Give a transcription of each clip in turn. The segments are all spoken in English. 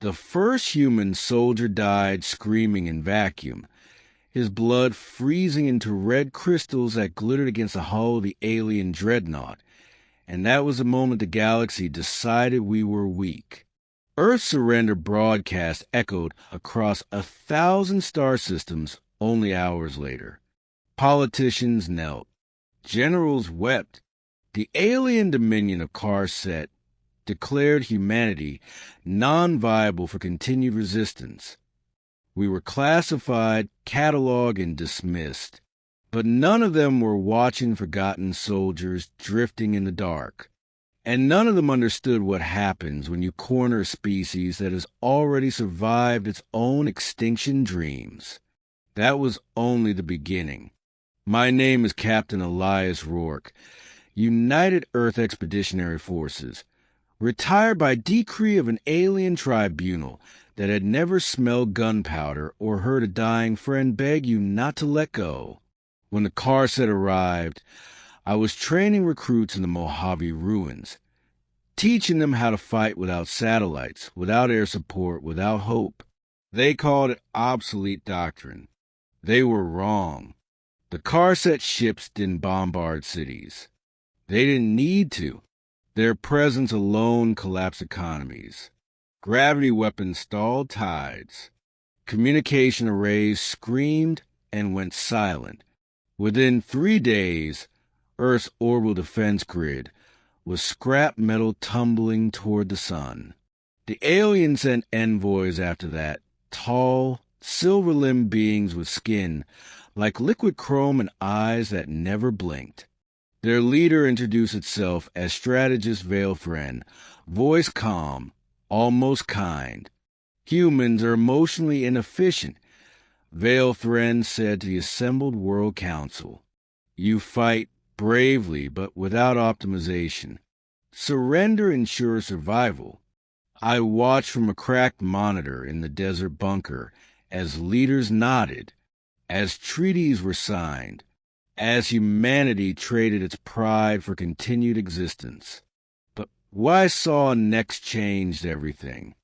The first human soldier died screaming in vacuum, his blood freezing into red crystals that glittered against the hull of the alien dreadnought, and that was the moment the galaxy decided we were weak. Earth's surrender broadcast echoed across 1,000 star systems only hours later. Politicians knelt. Generals wept. The alien dominion of Karset declared humanity non-viable for continued resistance. We were classified, cataloged, and dismissed, but none of them were watching forgotten soldiers drifting in the dark. And none of them understood what happens when you corner a species that has already survived its own extinction dreams. That was only the beginning. My name is Captain Elias Rourke, United Earth Expeditionary Forces, retired by decree of an alien tribunal that had never smelled gunpowder or heard a dying friend beg you not to let go. When the Karset arrived, I was training recruits in the Mojave ruins, teaching them how to fight without satellites, without air support, without hope. They called it obsolete doctrine. They were wrong. The Karset ships didn't bombard cities. They didn't need to. Their presence alone collapsed economies. Gravity weapons stalled tides. Communication arrays screamed and went silent. Within 3 days, Earth's orbital defense grid was scrap metal tumbling toward the sun. The aliens sent envoys after that, tall, silver-limbed beings with skin like liquid chrome and eyes that never blinked. Their leader introduced itself as strategist Veilfriend, voice calm, almost kind. Humans are emotionally inefficient, Veilfriend said to the assembled World Council. You fight bravely, but without optimization. Surrender ensures survival. I watched from a cracked monitor in the desert bunker as leaders nodded, as treaties were signed, as humanity traded its pride for continued existence. But what I saw next changed everything.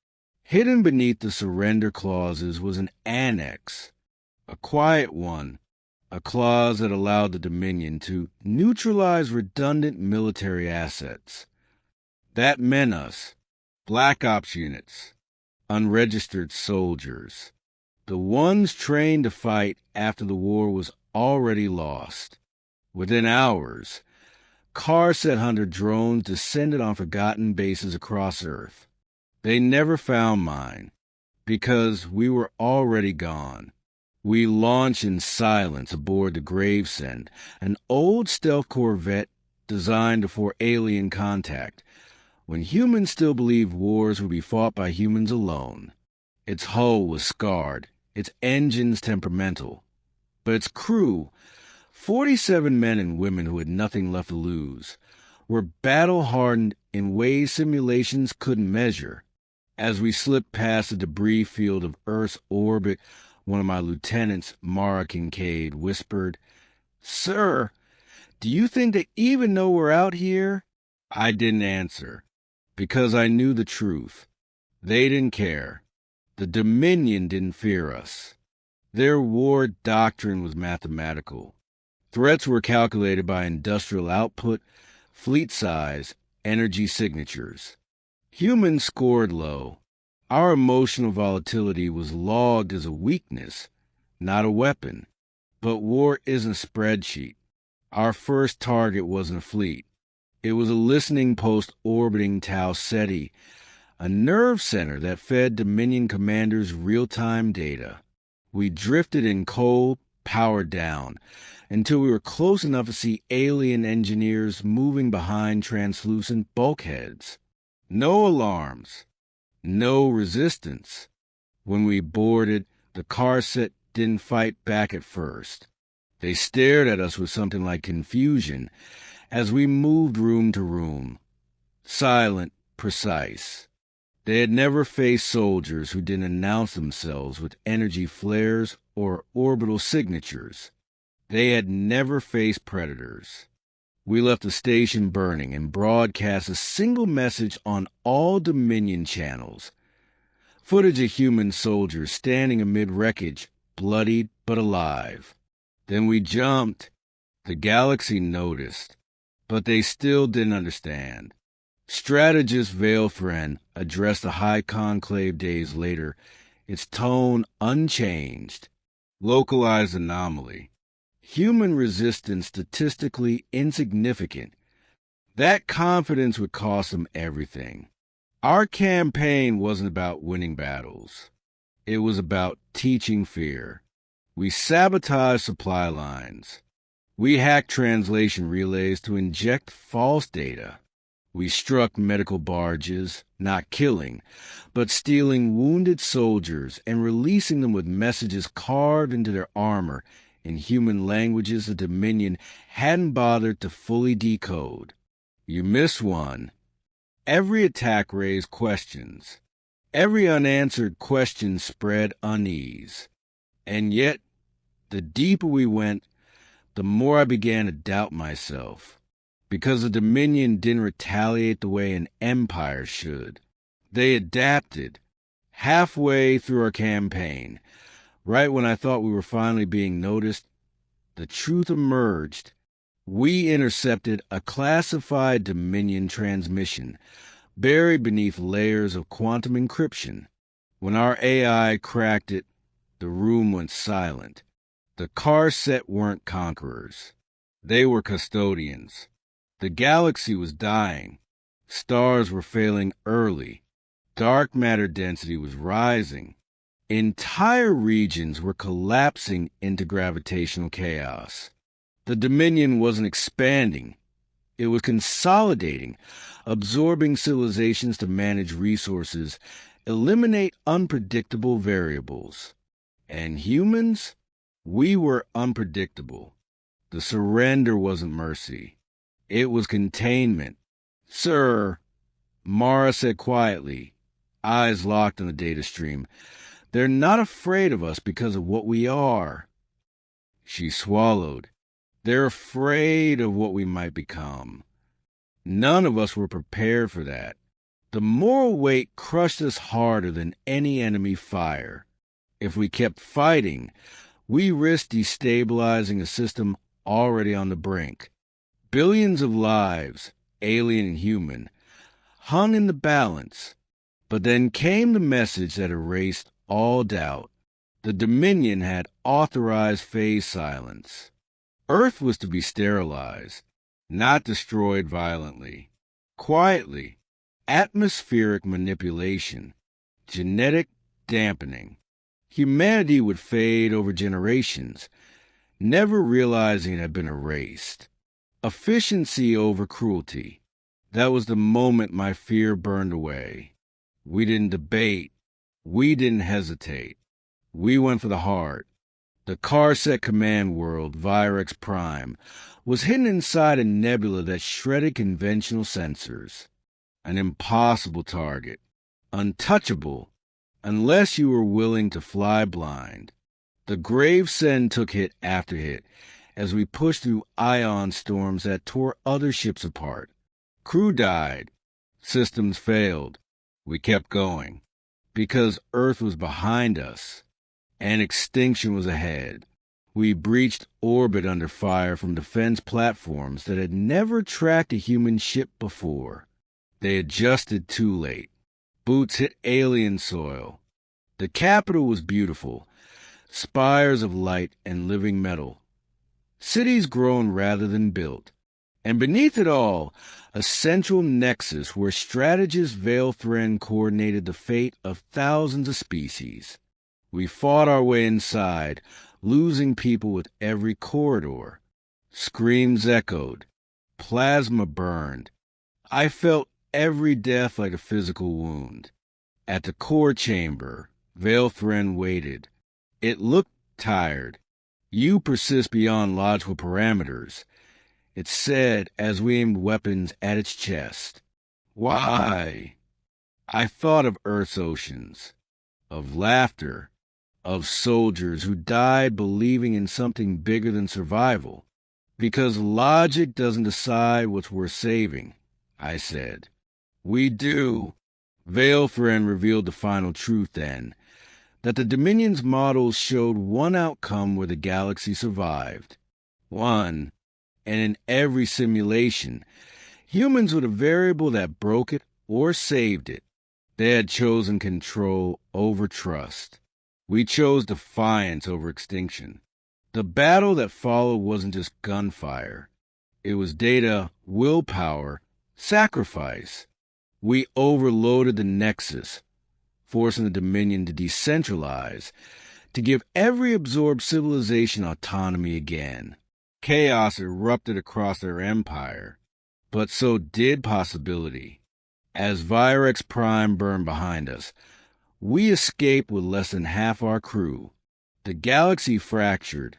Hidden beneath the surrender clauses was an annex, a quiet one, a clause that allowed the Dominion to neutralize redundant military assets. That meant us, Black Ops units, unregistered soldiers, the ones trained to fight after the war was already lost. Within hours, Karset Hunter drones descended on forgotten bases across Earth. They never found mine, because we were already gone. We launched in silence aboard the Gravesend, an old stealth corvette designed for alien contact, when humans still believed wars would be fought by humans alone. Its hull was scarred, its engines temperamental, but its crew, 47 men and women who had nothing left to lose, were battle-hardened in ways simulations couldn't measure. As we slipped past the debris field of Earth's orbit, one of my lieutenants, Mara Kincaid, whispered, "Sir, do you think they even know we're out here?" I didn't answer, because I knew the truth. They didn't care. The Dominion didn't fear us. Their war doctrine was mathematical. Threats were calculated by industrial output, fleet size, energy signatures. Humans scored low. Our emotional volatility was logged as a weakness, not a weapon. But war isn't a spreadsheet. Our first target wasn't a fleet. It was a listening post orbiting Tau Ceti, a nerve center that fed Dominion commanders real-time data. We drifted in cold, powered down, until we were close enough to see alien engineers moving behind translucent bulkheads. No alarms. No resistance. When we boarded, the Karset didn't fight back at first. They stared at us with something like confusion as we moved room to room. Silent, precise. They had never faced soldiers who didn't announce themselves with energy flares or orbital signatures. They had never faced predators. We left the station burning and broadcast a single message on all Dominion channels. Footage of human soldiers standing amid wreckage, bloodied but alive. Then we jumped. The galaxy noticed, but they still didn't understand. Strategist Veilfriend addressed the High Conclave days later, its tone unchanged. Localized anomaly. Human resistance statistically insignificant. That confidence would cost them everything. Our campaign wasn't about winning battles. It was about teaching fear. We sabotaged supply lines. We hacked translation relays to inject false data. We struck medical barges, not killing, but stealing wounded soldiers and releasing them with messages carved into their armor in human languages the Dominion hadn't bothered to fully decode. You miss one. Every attack raised questions. Every unanswered question spread unease. And yet, the deeper we went, the more I began to doubt myself. Because the Dominion didn't retaliate the way an empire should. They adapted. Halfway through our campaign, right when I thought we were finally being noticed, the truth emerged. We intercepted a classified Dominion transmission, buried beneath layers of quantum encryption. When our AI cracked it, the room went silent. The car set weren't conquerors. They were custodians. The galaxy was dying. Stars were failing early. Dark matter density was rising. Entire regions were collapsing into gravitational chaos. The Dominion wasn't expanding. It was consolidating, absorbing civilizations to manage resources, eliminate unpredictable variables. And humans? We were unpredictable. The surrender wasn't mercy. It was containment. Sir, Mara said quietly, eyes locked on the data stream, they're not afraid of us because of what we are. She swallowed. They're afraid of what we might become. None of us were prepared for that. The moral weight crushed us harder than any enemy fire. If we kept fighting, we risked destabilizing a system already on the brink. Billions of lives, alien and human, hung in the balance. But then came the message that erased all doubt. The Dominion had authorized phase silence. Earth was to be sterilized, not destroyed violently. Quietly, atmospheric manipulation, genetic dampening. Humanity would fade over generations, never realizing it had been erased. Efficiency over cruelty. That was the moment my fear burned away. We didn't debate. We didn't hesitate. We went for the heart. The Carset command world, Virex Prime, was hidden inside a nebula that shredded conventional sensors. An impossible target. Untouchable, unless you were willing to fly blind. The Gravesend took hit after hit as we pushed through ion storms that tore other ships apart. Crew died. Systems failed. We kept going. Because Earth was behind us, and extinction was ahead. We breached orbit under fire from defense platforms that had never tracked a human ship before. They adjusted too late. Boots hit alien soil. The capital was beautiful, spires of light and living metal. Cities grown rather than built. And beneath it all, a central nexus where strategist Veilfriend coordinated the fate of thousands of species. We fought our way inside, losing people with every corridor. Screams echoed. Plasma burned. I felt every death like a physical wound. At the core chamber, Veilfriend waited. It looked tired. You persist beyond logical parameters. It said as we aimed weapons at its chest. Why? I thought of Earth's oceans, of laughter, of soldiers who died believing in something bigger than survival. Because logic doesn't decide what's worth saving, I said. We do. Veilfriend revealed the final truth then, that the Dominion's models showed one outcome where the galaxy survived. One, and in every simulation, humans were the variable that broke it or saved it. They had chosen control over trust. We chose defiance over extinction. The battle that followed wasn't just gunfire. It was data, willpower, sacrifice. We overloaded the Nexus, forcing the Dominion to decentralize, to give every absorbed civilization autonomy again. Chaos erupted across their empire, but so did possibility. As Virex Prime burned behind us, we escaped with less than half our crew. The galaxy fractured,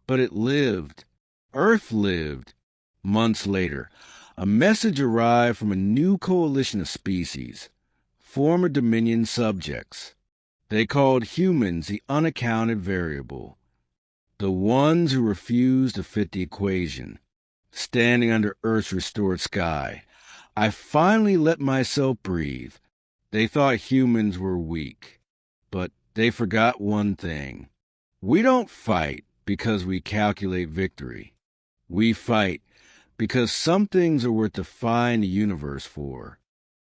but it lived. Earth lived. Months later, a message arrived from a new coalition of species, former Dominion subjects. They called humans the unaccounted variable, the ones who refused to fit the equation. Standing under Earth's restored sky, I finally let myself breathe. They thought humans were weak, but they forgot one thing. We don't fight because we calculate victory. We fight because some things are worth defying the universe for.